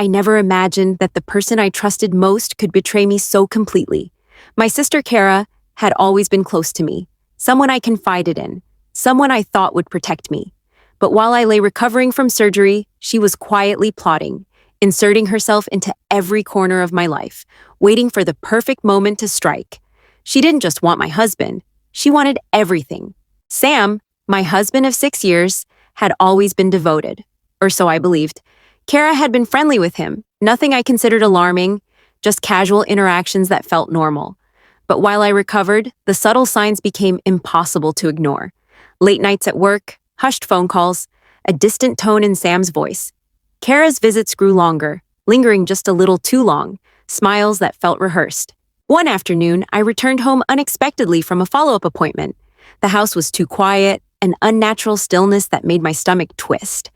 I never imagined that the person I trusted most could betray me so completely. My sister Kara had always been close to me, someone I confided in, someone I thought would protect me. But while I lay recovering from surgery, she was quietly plotting, inserting herself into every corner of my life, waiting for the perfect moment to strike. She didn't just want my husband, she wanted everything. Sam, my husband of 6 years, had always been devoted, or so I believed. Kara had been friendly with him, nothing I considered alarming, just casual interactions that felt normal. But while I recovered, the subtle signs became impossible to ignore. Late nights at work, hushed phone calls, a distant tone in Sam's voice. Kara's visits grew longer, lingering just a little too long, smiles that felt rehearsed. One afternoon, I returned home unexpectedly from a follow-up appointment. The house was too quiet, an unnatural stillness that made my stomach twist.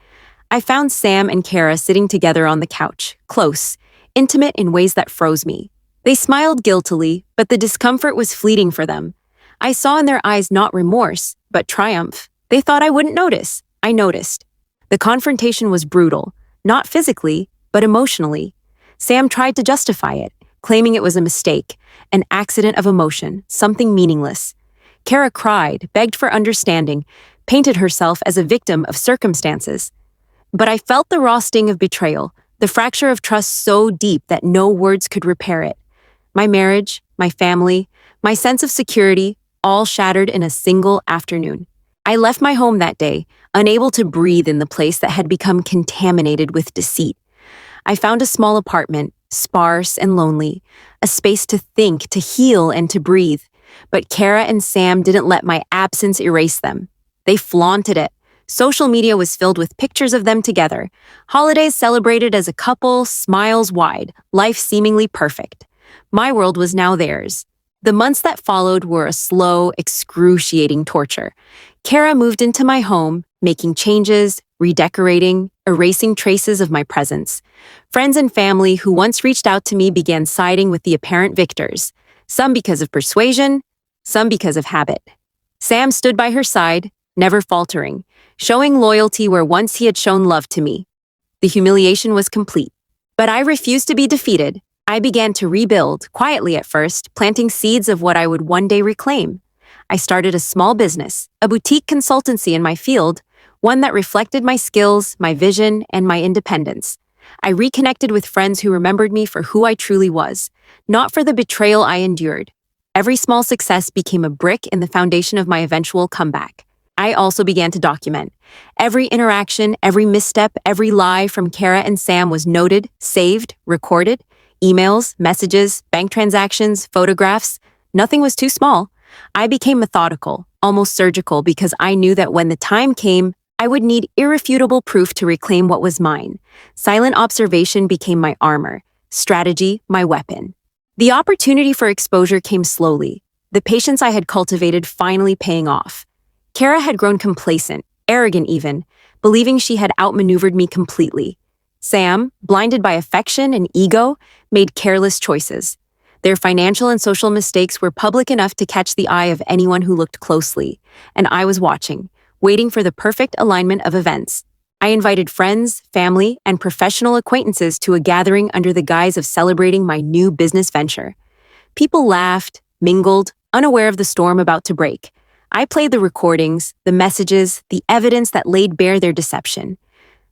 I found Sam and Kara sitting together on the couch, close, intimate in ways that froze me. They smiled guiltily, but the discomfort was fleeting for them. I saw in their eyes not remorse, but triumph. They thought I wouldn't notice. I noticed. The confrontation was brutal, not physically, but emotionally. Sam tried to justify it, claiming it was a mistake, an accident of emotion, something meaningless. Kara cried, begged for understanding, painted herself as a victim of circumstances. But I felt the raw sting of betrayal, the fracture of trust so deep that no words could repair it. My marriage, my family, my sense of security, all shattered in a single afternoon. I left my home that day, unable to breathe in the place that had become contaminated with deceit. I found a small apartment, sparse and lonely, a space to think, to heal, and to breathe. But Kara and Sam didn't let my absence erase them. They flaunted it. Social media was filled with pictures of them together. Holidays celebrated as a couple, smiles wide, life seemingly perfect. My world was now theirs. The months that followed were a slow, excruciating torture. Kara moved into my home, making changes, redecorating, erasing traces of my presence. Friends and family who once reached out to me began siding with the apparent victors, some because of persuasion, some because of habit. Sam stood by her side, never faltering, showing loyalty where once he had shown love to me. The humiliation was complete. But I refused to be defeated. I began to rebuild, quietly at first, planting seeds of what I would one day reclaim. I started a small business, a boutique consultancy in my field, one that reflected my skills, my vision, and my independence. I reconnected with friends who remembered me for who I truly was, not for the betrayal I endured. Every small success became a brick in the foundation of my eventual comeback. I also began to document. Every interaction, every misstep, every lie from Kara and Sam was noted, saved, recorded. Emails, messages, bank transactions, photographs. Nothing was too small. I became methodical, almost surgical, because I knew that when the time came, I would need irrefutable proof to reclaim what was mine. Silent observation became my armor, strategy my weapon. The opportunity for exposure came slowly, the patience I had cultivated finally paying off. Kara had grown complacent, arrogant even, believing she had outmaneuvered me completely. Sam, blinded by affection and ego, made careless choices. Their financial and social mistakes were public enough to catch the eye of anyone who looked closely, and I was watching, waiting for the perfect alignment of events. I invited friends, family, and professional acquaintances to a gathering under the guise of celebrating my new business venture. People laughed, mingled, unaware of the storm about to break. I played the recordings, the messages, the evidence that laid bare their deception.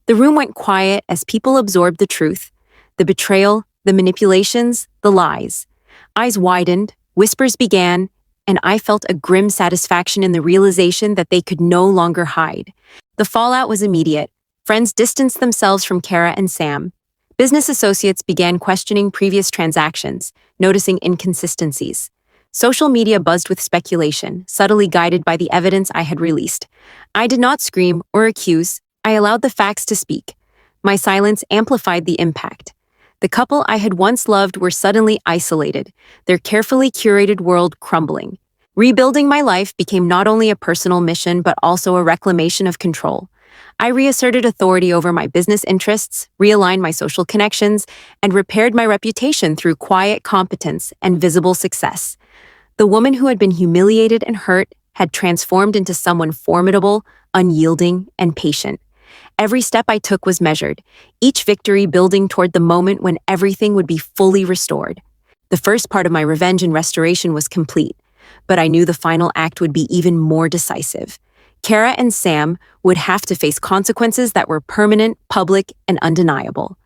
The room went quiet as people absorbed the truth, the betrayal, the manipulations, the lies. Eyes widened, whispers began, and I felt a grim satisfaction in the realization that they could no longer hide. The fallout was immediate. Friends distanced themselves from Kara and Sam. Business associates began questioning previous transactions, noticing inconsistencies. Social media buzzed with speculation, subtly guided by the evidence I had released. I did not scream or accuse. I allowed the facts to speak. My silence amplified the impact. The couple I had once loved were suddenly isolated, their carefully curated world crumbling. Rebuilding my life became not only a personal mission but also a reclamation of control. I reasserted authority over my business interests, realigned my social connections, and repaired my reputation through quiet competence and visible success. The woman who had been humiliated and hurt had transformed into someone formidable, unyielding, and patient. Every step I took was measured, each victory building toward the moment when everything would be fully restored. The first part of my revenge and restoration was complete, but I knew the final act would be even more decisive. Kara and Sam would have to face consequences that were permanent, public, and undeniable.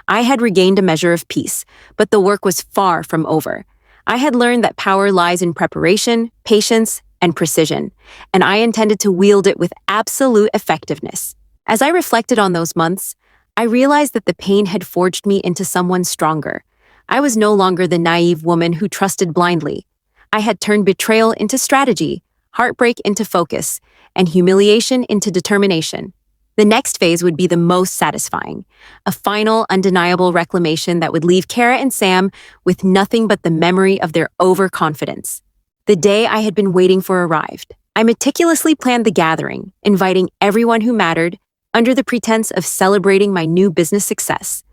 I had regained a measure of peace, but the work was far from over. I had learned that power lies in preparation, patience, and precision, and I intended to wield it with absolute effectiveness. As I reflected on those months, I realized that the pain had forged me into someone stronger. I was no longer the naive woman who trusted blindly. I had turned betrayal into strategy, heartbreak into focus, and humiliation into determination. The next phase would be the most satisfying, a final, undeniable reclamation that would leave Kara and Sam with nothing but the memory of their overconfidence. The day I had been waiting for arrived. I meticulously planned the gathering, inviting everyone who mattered, under the pretense of celebrating my new business success.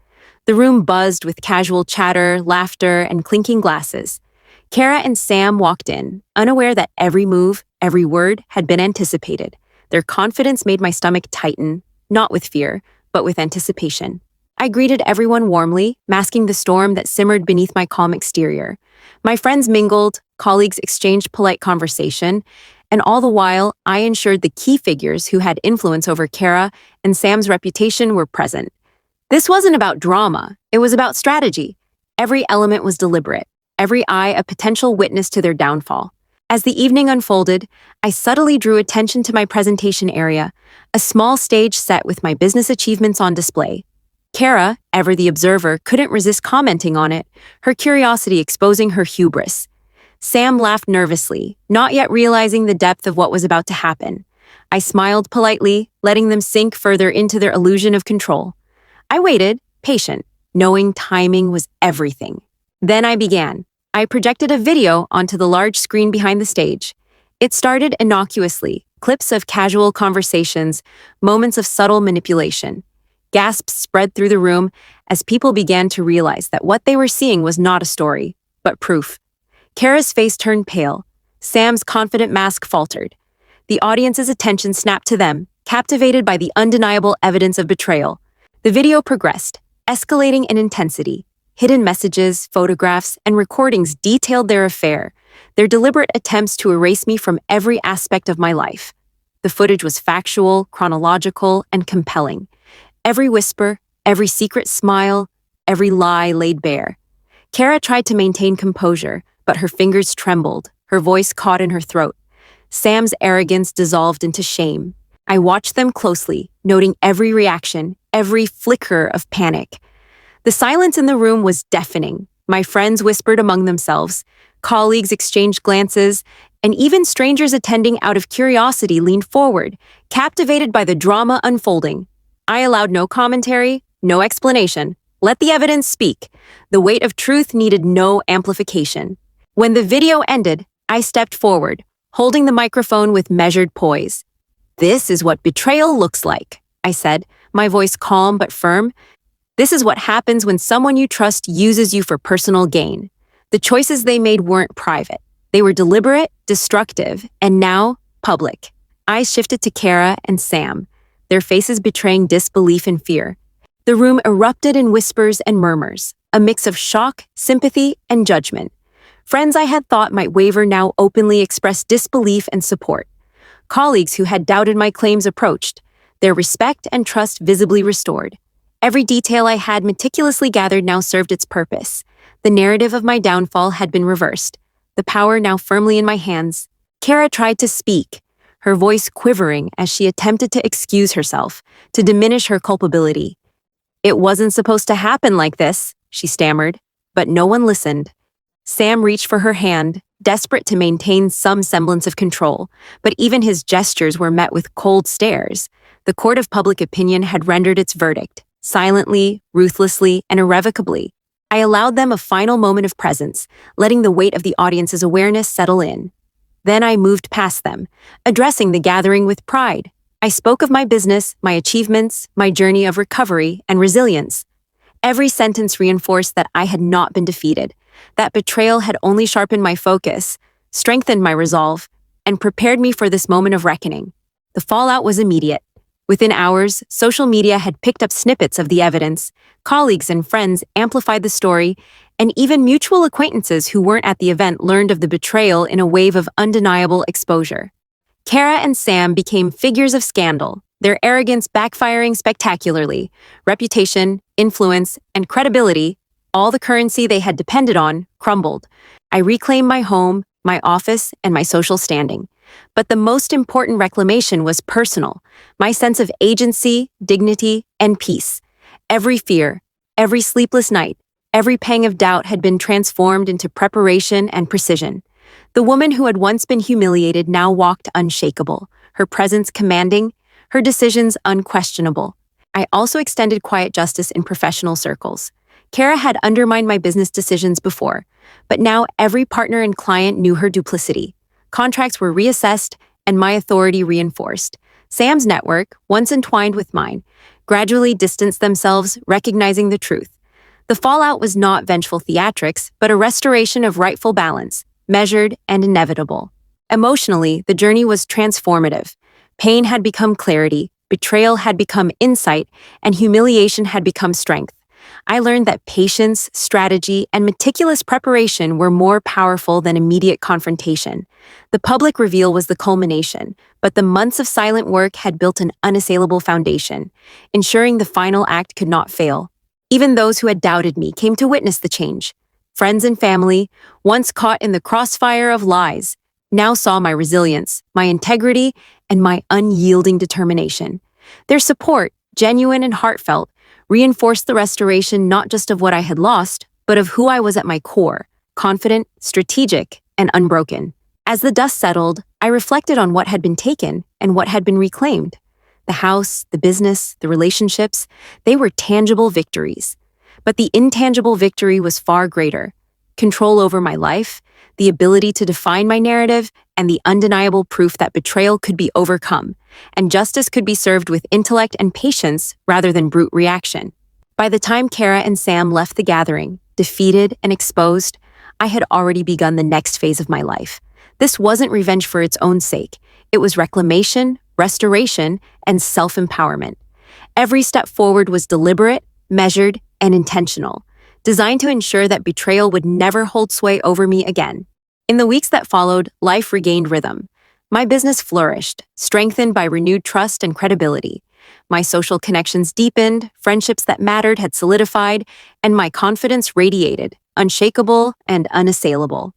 The room buzzed with casual chatter, laughter, and clinking glasses. Kara and Sam walked in, unaware that every move, every word had been anticipated. Their confidence made my stomach tighten, not with fear, but with anticipation. I greeted everyone warmly, masking the storm that simmered beneath my calm exterior. My friends mingled, colleagues exchanged polite conversation, and all the while, I ensured the key figures who had influence over Kara and Sam's reputation were present. This wasn't about drama, it was about strategy. Every element was deliberate, every eye a potential witness to their downfall. As the evening unfolded, I subtly drew attention to my presentation area, a small stage set with my business achievements on display. Kara, ever the observer, couldn't resist commenting on it, her curiosity exposing her hubris. Sam laughed nervously, not yet realizing the depth of what was about to happen. I smiled politely, letting them sink further into their illusion of control. I waited, patient, knowing timing was everything. Then I began. I projected a video onto the large screen behind the stage. It started innocuously, clips of casual conversations, moments of subtle manipulation. Gasps spread through the room as people began to realize that what they were seeing was not a story, but proof. Kara's face turned pale. Sam's confident mask faltered. The audience's attention snapped to them, captivated by the undeniable evidence of betrayal. The video progressed, escalating in intensity. Hidden messages, photographs, and recordings detailed their affair, their deliberate attempts to erase me from every aspect of my life. The footage was factual, chronological, and compelling. Every whisper, every secret smile, every lie laid bare. Kara tried to maintain composure, but her fingers trembled, her voice caught in her throat. Sam's arrogance dissolved into shame. I watched them closely, noting every reaction, every flicker of panic. The silence in the room was deafening. My friends whispered among themselves, colleagues exchanged glances, and even strangers attending out of curiosity leaned forward, captivated by the drama unfolding. I allowed no commentary, no explanation. Let the evidence speak. The weight of truth needed no amplification. When the video ended, I stepped forward, holding the microphone with measured poise. "This is what betrayal looks like," I said, my voice calm but firm. "This is what happens when someone you trust uses you for personal gain." The choices they made weren't private. They were deliberate, destructive, and now public. Eyes shifted to Kara and Sam, their faces betraying disbelief and fear. The room erupted in whispers and murmurs, a mix of shock, sympathy, and judgment. Friends I had thought might waver now openly expressed disbelief and support. Colleagues who had doubted my claims approached, their respect and trust visibly restored. Every detail I had meticulously gathered now served its purpose. The narrative of my downfall had been reversed, the power now firmly in my hands. Kara tried to speak, her voice quivering as she attempted to excuse herself, to diminish her culpability. "It wasn't supposed to happen like this," she stammered, but no one listened. Sam reached for her hand, desperate to maintain some semblance of control, but even his gestures were met with cold stares. The court of public opinion had rendered its verdict. Silently, ruthlessly, and irrevocably. I allowed them a final moment of presence, letting the weight of the audience's awareness settle in. Then I moved past them, addressing the gathering with pride. I spoke of my business, my achievements, my journey of recovery and resilience. Every sentence reinforced that I had not been defeated, that betrayal had only sharpened my focus, strengthened my resolve, and prepared me for this moment of reckoning. The fallout was immediate. Within hours, social media had picked up snippets of the evidence, colleagues and friends amplified the story, and even mutual acquaintances who weren't at the event learned of the betrayal in a wave of undeniable exposure. Kara and Sam became figures of scandal, their arrogance backfiring spectacularly. Reputation, influence, and credibility, all the currency they had depended on, crumbled. I reclaimed my home, my office, and my social standing. But the most important reclamation was personal, my sense of agency, dignity, and peace. Every fear, every sleepless night, every pang of doubt had been transformed into preparation and precision. The woman who had once been humiliated now walked unshakable, her presence commanding, her decisions unquestionable. I also extended quiet justice in professional circles. Kara had undermined my business decisions before, but now every partner and client knew her duplicity. Contracts were reassessed, and my authority reinforced. Sam's network, once entwined with mine, gradually distanced themselves, recognizing the truth. The fallout was not vengeful theatrics, but a restoration of rightful balance, measured and inevitable. Emotionally, the journey was transformative. Pain had become clarity, betrayal had become insight, and humiliation had become strength. I learned that patience, strategy, and meticulous preparation were more powerful than immediate confrontation. The public reveal was the culmination, but the months of silent work had built an unassailable foundation, ensuring the final act could not fail. Even those who had doubted me came to witness the change. Friends and family, once caught in the crossfire of lies, now saw my resilience, my integrity, and my unyielding determination. Their support, genuine and heartfelt, reinforced the restoration not just of what I had lost, but of who I was at my core, confident, strategic, and unbroken. As the dust settled, I reflected on what had been taken and what had been reclaimed. The house, the business, the relationships, they were tangible victories. But the intangible victory was far greater. Control over my life, the ability to define my narrative, and the undeniable proof that betrayal could be overcome, and justice could be served with intellect and patience rather than brute reaction. By the time Kara and Sam left the gathering, defeated and exposed, I had already begun the next phase of my life. This wasn't revenge for its own sake. It was reclamation, restoration, and self-empowerment. Every step forward was deliberate, measured, and intentional, designed to ensure that betrayal would never hold sway over me again. In the weeks that followed, life regained rhythm. My business flourished, strengthened by renewed trust and credibility. My social connections deepened, friendships that mattered had solidified, and my confidence radiated, unshakable and unassailable.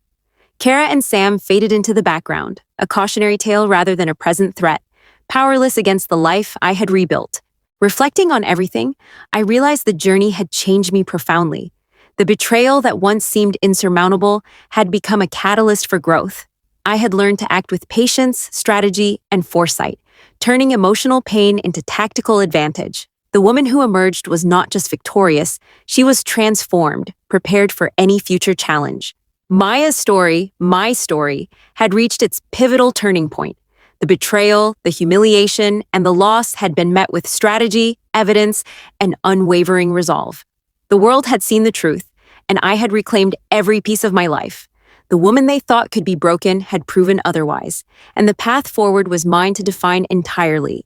Kara and Sam faded into the background, a cautionary tale rather than a present threat, powerless against the life I had rebuilt. Reflecting on everything, I realized the journey had changed me profoundly. The betrayal that once seemed insurmountable had become a catalyst for growth. I had learned to act with patience, strategy, and foresight, turning emotional pain into tactical advantage. The woman who emerged was not just victorious, she was transformed, prepared for any future challenge. Maya's story, my story, had reached its pivotal turning point. The betrayal, the humiliation, and the loss had been met with strategy, evidence, and unwavering resolve. The world had seen the truth, and I had reclaimed every piece of my life. The woman they thought could be broken had proven otherwise, and the path forward was mine to define entirely.